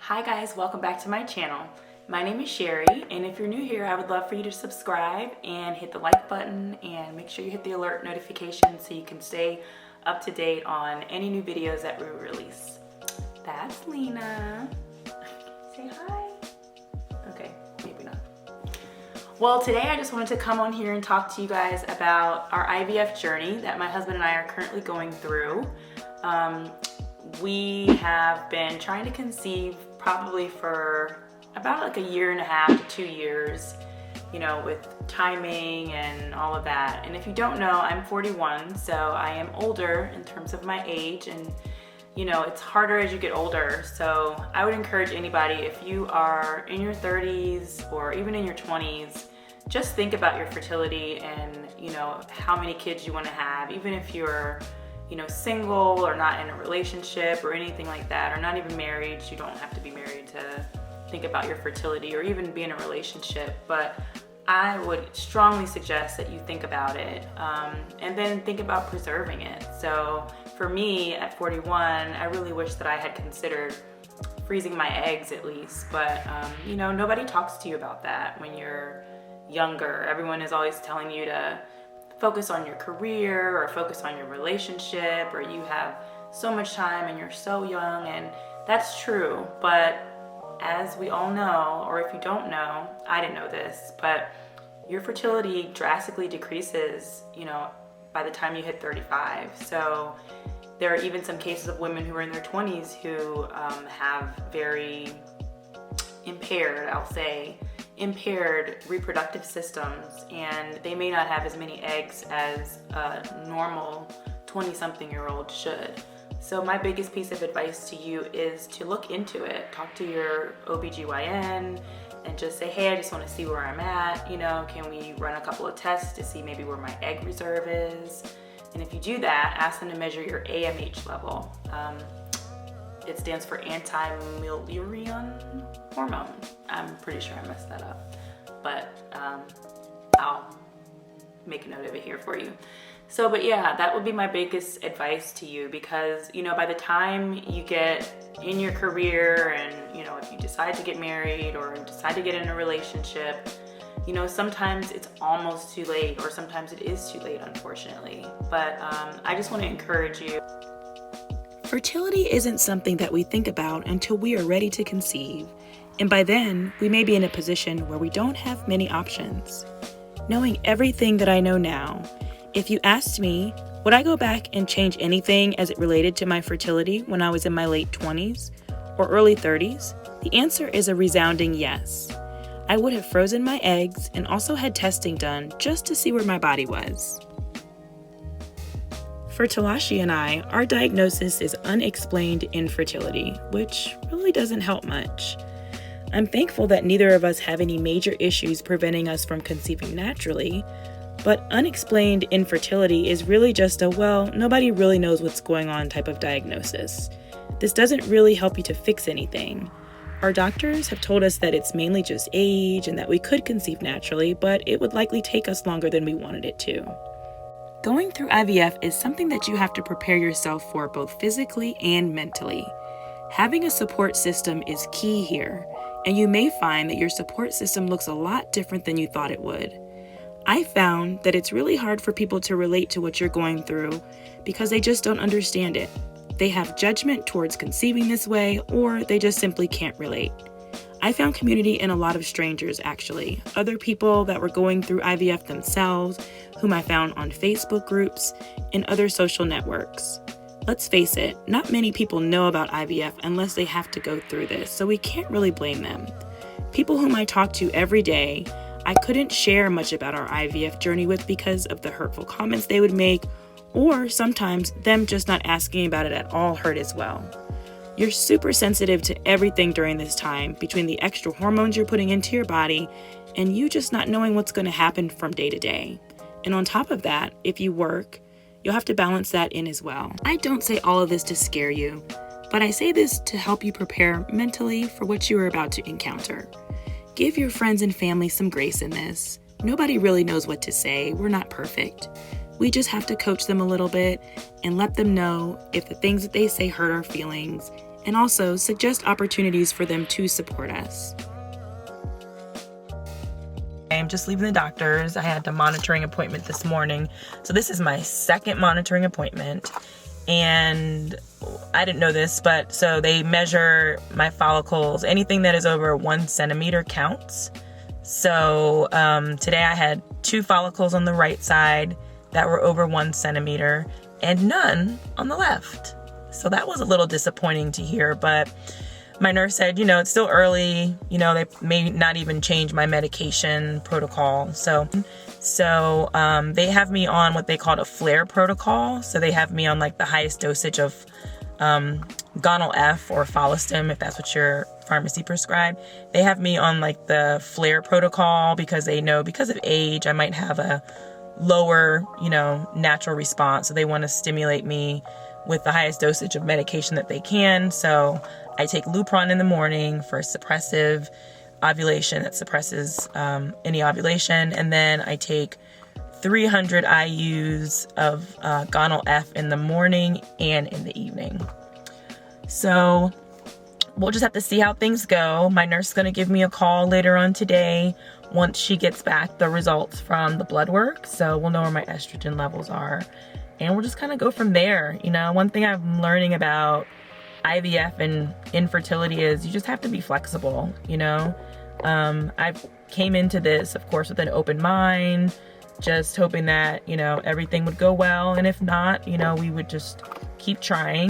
Hi guys, welcome back to my channel. My name is Sherry, and if you're new here, I would love for you to subscribe and hit the like button and make sure you hit the alert notification so you can stay up to date on any new videos that we release. That's Lena. Say hi. Okay, maybe not. Well, today I just wanted to come on here and talk to you guys about our IVF journey that my husband and I are currently going through. We have been trying to conceive probably for about like a year and a half to 2 years, you know, with timing and all of that. And if you don't know, I'm 41, so I am older in terms of my age, and you know, it's harder as you get older. So I would encourage anybody, if you are in your 30s or even in your 20s, just think about your fertility and, you know, how many kids you want to have, even if you're, you know, single or not in a relationship or anything like that, or not even married. You don't have to be married to think about your fertility or even be in a relationship, but I would strongly suggest that you think about it and then think about preserving it. So for me at 41, I really wish that I had considered freezing my eggs at least, but you know, nobody talks to you about that when you're younger. Everyone is always telling you to focus on your career or focus on your relationship, or you have so much time and you're so young, and that's true. But as we all know, or if you don't know, I didn't know this, but your fertility drastically decreases, you know, by the time you hit 35. So there are even some cases of women who are in their 20s who have very impaired, I'll say, impaired reproductive systems, and they may not have as many eggs as a normal 20-something-year-old should. So my biggest piece of advice to you is to look into it. Talk to your OBGYN and just say, hey, I just want to see where I'm at. You know, can we run a couple of tests to see maybe where my egg reserve is? And if you do that, ask them to measure your AMH level. It stands for anti-Mullerian hormone. I'm pretty sure I messed that up, but I'll make a note of it here for you. So, but yeah, that would be my biggest advice to you, because, you know, by the time you get in your career and, you know, if you decide to get married or decide to get in a relationship, you know, sometimes it's almost too late, or sometimes it is too late, unfortunately. But I just want to encourage you. Fertility isn't something that we think about until we are ready to conceive. And by then, we may be in a position where we don't have many options. Knowing everything that I know now, if you asked me, would I go back and change anything as it related to my fertility when I was in my late 20s or early 30s? The answer is a resounding yes. I would have frozen my eggs and also had testing done just to see where my body was. For Talashi and I, our diagnosis is unexplained infertility, which really doesn't help much. I'm thankful that neither of us have any major issues preventing us from conceiving naturally, but unexplained infertility is really just a, well, nobody really knows what's going on type of diagnosis. This doesn't really help you to fix anything. Our doctors have told us that it's mainly just age and that we could conceive naturally, but it would likely take us longer than we wanted it to. Going through IVF is something that you have to prepare yourself for both physically and mentally. Having a support system is key here, and you may find that your support system looks a lot different than you thought it would. I found that it's really hard for people to relate to what you're going through because they just don't understand it. They have judgment towards conceiving this way, or they just simply can't relate. I found community in a lot of strangers, actually. Other people that were going through IVF themselves, whom I found on Facebook groups and other social networks. Let's face it, not many people know about IVF unless they have to go through this, so we can't really blame them. People whom I talk to every day, I couldn't share much about our IVF journey with because of the hurtful comments they would make, or sometimes them just not asking about it at all hurt as well. You're super sensitive to everything during this time, between the extra hormones you're putting into your body and you just not knowing what's going to happen from day to day. And on top of that, if you work, you'll have to balance that in as well. I don't say all of this to scare you, but I say this to help you prepare mentally for what you are about to encounter. Give your friends and family some grace in this. Nobody really knows what to say. We're not perfect. We just have to coach them a little bit and let them know if the things that they say hurt our feelings, and also suggest opportunities for them to support us. I'm just leaving the doctor's. I had a monitoring appointment this morning. So this is my second monitoring appointment. And I didn't know this, but so they measure my follicles. Anything that is over 1 centimeter counts. So today I had 2 follicles on the right side that were over 1 centimeter and none on the left. So that was a little disappointing to hear, but my nurse said, it's still early, they may not even change my medication protocol. So they have me on what they call a flare protocol. So they have me on like the highest dosage of Gonal F or Follistim, if that's what your pharmacy prescribed. They have me on like the flare protocol because they know because of age, I might have a lower, natural response. So they want to stimulate me with the highest dosage of medication that they can. So I take Lupron in the morning for suppressive ovulation that suppresses any ovulation. And then I take 300 IUs of Gonal F in the morning and in the evening. So we'll just have to see how things go. My nurse is going to give me a call later on today once she gets back the results from the blood work. So we'll know where my estrogen levels are. And we'll just kind of go from there. One thing I'm learning about IVF and infertility is you just have to be flexible, I've came into this, of course, with an open mind, just hoping that, everything would go well. And if not, we would just keep trying.